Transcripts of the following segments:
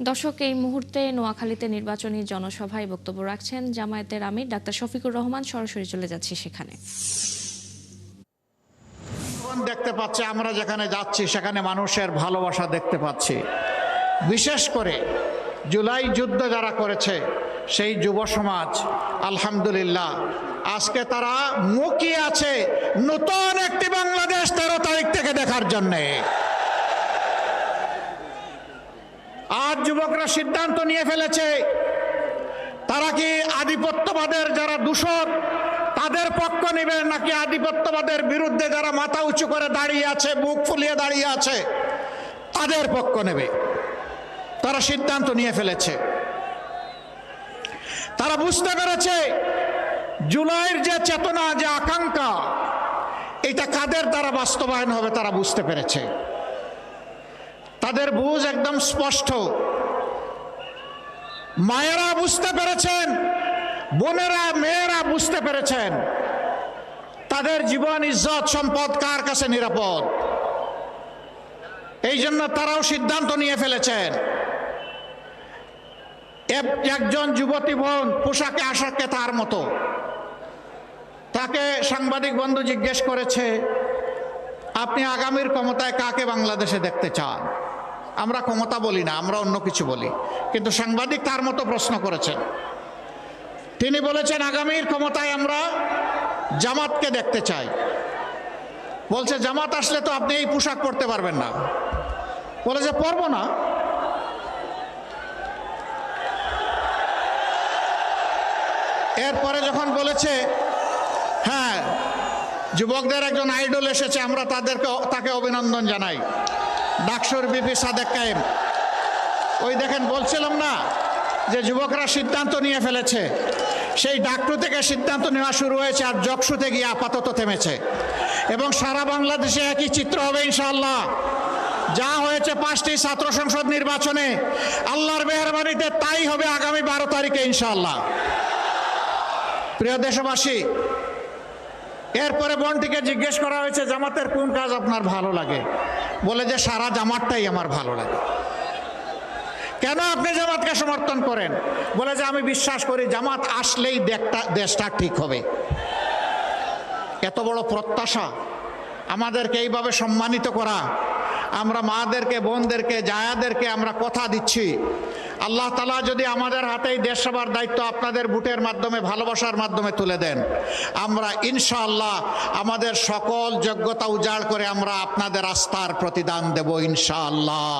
দর্শক, এই মুহূর্তে নোয়াখালীতে নির্বাচনী জনসভায় বক্তব্য রাখছেন জামায়াতের আমির ডাক্তার শফিকুর রহমান। সরাসরি চলে যাচ্ছি সেখানে। দেখতে পাচ্ছি আমরা যেখানে যাচ্ছি সেখানে মানুষের ভালোবাসা দেখতে পাচ্ছি। বিশেষ করে জুলাই যুদ্ধ যারা করেছে সেই যুব সমাজ আলহামদুলিল্লাহ আজকে তারা মুখিয়ে আছে নতুন একটি বাংলাদেশ 13 তারিখ থেকে দেখার জন্যে। আজ যুবকরা সিদ্ধান্ত নিয়ে ফেলেছে তারা কি আধিপত্যবাদের যারা দূষর তাদের পক্ষ নেবে, নাকি আধিপত্যবাদের বিরুদ্ধে যারা মাথা উঁচু করে দাঁড়িয়ে আছে, বুক ফুলিয়ে দাঁড়িয়ে আছে তাদের পক্ষ নেবে। তারা সিদ্ধান্ত নিয়ে ফেলেছে। তারা বুঝতে পেরেছে জুলাইয়ের যে চেতনা, যে আকাঙ্ক্ষা, এটা কাদের দ্বারা বাস্তবায়ন হবে তারা বুঝতে পেরেছে। তাদের বুঝ একদম স্পষ্ট। মায়েরা বুঝতে পেরেছেন, বোনেরা মেয়েরা বুঝতে পেরেছেন তাদের জীবন ইজ্জত সম্পদ কার কাছে নিরাপদ। এই জন্য তারাও সিদ্ধান্ত নিয়ে ফেলেছেন। একজন যুবতী বোন পোশাকে আশাকে তার মতো, তাকে সাংবাদিক বন্ধু জিজ্ঞেস করেছে আপনি আগামীর ক্ষমতায় কাকে বাংলাদেশে দেখতে চান? আমরা ক্ষমতা বলি না, আমরা অন্য কিছু বলি, কিন্তু সাংবাদিক তার মতো প্রশ্ন করেছেন। তিনি বলেছেন আগামীর ক্ষমতায় আমরা জামাতকে দেখতে চাই। বলছে জামাত আসলে তো আপনি এই পোশাক পরতে পারবেন না। বলেছে পরবো না। এরপরে যখন বলেছে হ্যাঁ যুবকদের একজন আইডল এসেছে, আমরা তাকে অভিনন্দন জানাই, ডাকসুর বিপি সাদেক কায়েম। ওই দেখেন বলছিলাম না যে যুবকরা সিদ্ধান্ত নিয়ে ফেলেছে, সেই ডাকটু থেকে সিদ্ধান্ত নেওয়া শুরু হয়েছে আর জকসুতে গিয়ে আপাতত থেমেছে। এবং সারা বাংলাদেশে একই চিত্র হবে ইনশাআল্লাহ। যা হয়েছে 5টি ছাত্র সংসদ নির্বাচনে আল্লাহর মেহেরবানিতে তাই হবে আগামী 12 তারিখে ইনশাআল্লাহ। প্রিয় দেশবাসী, এরপরে বোনটিকে জিজ্ঞেস করা হয়েছে জামাতের কোন কাজ আপনার ভালো লাগে? বলে যে সারা জামাতটাই আমার ভালো লাগে। কেন আপনি জামাতকে সমর্থন করেন? বলে যে আমি বিশ্বাস করি জামাত আসলেই দেশটা ঠিক হবে। এত বড় প্রত্যাশা, আমাদেরকে এইভাবে সম্মানিত করা, আমরা মাদেরকে, বোনদেরকে, জায়াদেরকে আমরা কথা দিচ্ছি আল্লাহ তাআলা যদি আমাদের হাতেই দেশ সেবার দায়িত্ব আপনাদের ভোটের মাধ্যমে, ভালোবাসার মাধ্যমে তুলে দেন, আমরা ইনশাআল্লাহ আমাদের সকল যোগ্যতা উজাড় করে আমরা আপনাদের আস্থার প্রতিদান দেব ইনশাআল্লাহ।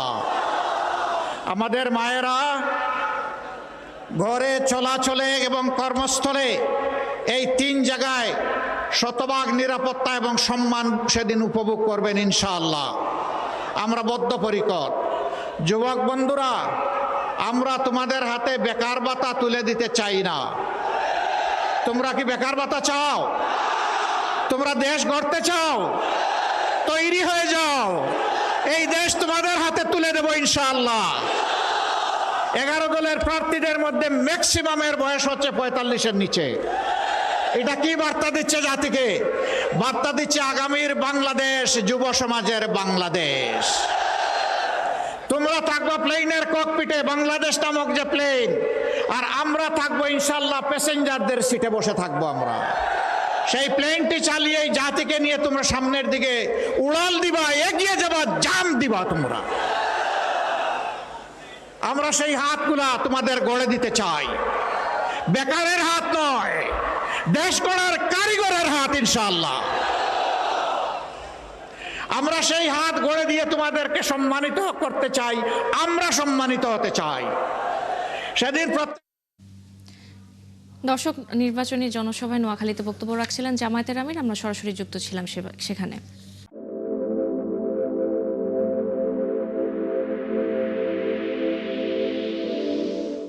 আমাদের মায়েরা ঘরে চলাচলে এবং কর্মস্থলে এই 3 জায়গায় শতভাগ নিরাপত্তা এবং সম্মান সেদিন উপভোগ করবেন ইনশাআল্লাহ। আমরা বদ্ধপরিকর। যুবক বন্ধুরা, আমরা তোমাদের হাতে বেকার ভাতা তুলে দিতে চাই না। তোমরা কি বেকার ভাতা চাও? তোমরা দেশ গড়তে চাও? তৈরি হয়ে যাও, এই দেশ তোমাদের হাতে তুলে দেব ইনশাআল্লাহ। 11 দলের প্রার্থীদের মধ্যে ম্যাক্সিমামের বয়স হচ্ছে 45-এর নিচে। এটা কি বার্তা দিচ্ছে জাতিকে? বার্তা দিচ্ছে আগামীর বাংলাদেশ যুব সমাজের বাংলাদেশ। তোমরা থাকবো প্লেনের ককপিটে, বাংলাদেশ নামক যে প্লেন, আর আমরা থাকবো ইনশাআল্লাহ প্যাসেঞ্জারদের সিটে বসে থাকবো আমরা। সেই প্লেনটি চালিয়ে জাতিকে নিয়ে তোমরা সামনের দিকে উড়াল দিবা, এগিয়ে যাবা, জান দিবা তোমরা। আমরা সেই হাতগুলা তোমাদের গড়ে দিতে চাই। বেকারের হাত নয়, দেশ গড়ার কারিগরের হাত ইনশাআল্লাহ। আমরা সেই হাত গড়ে দিয়ে তোমাদেরকে সম্মানিত করতে চাই, আমরা সম্মানিত হতে চাই। সেদিন দর্শক, নির্বাচনী জনসভায় নোয়াখালীতে বক্তব্য রাখছিলেন জামায়াতের আমির। আমরা সরাসরি যুক্ত ছিলাম সেখানে।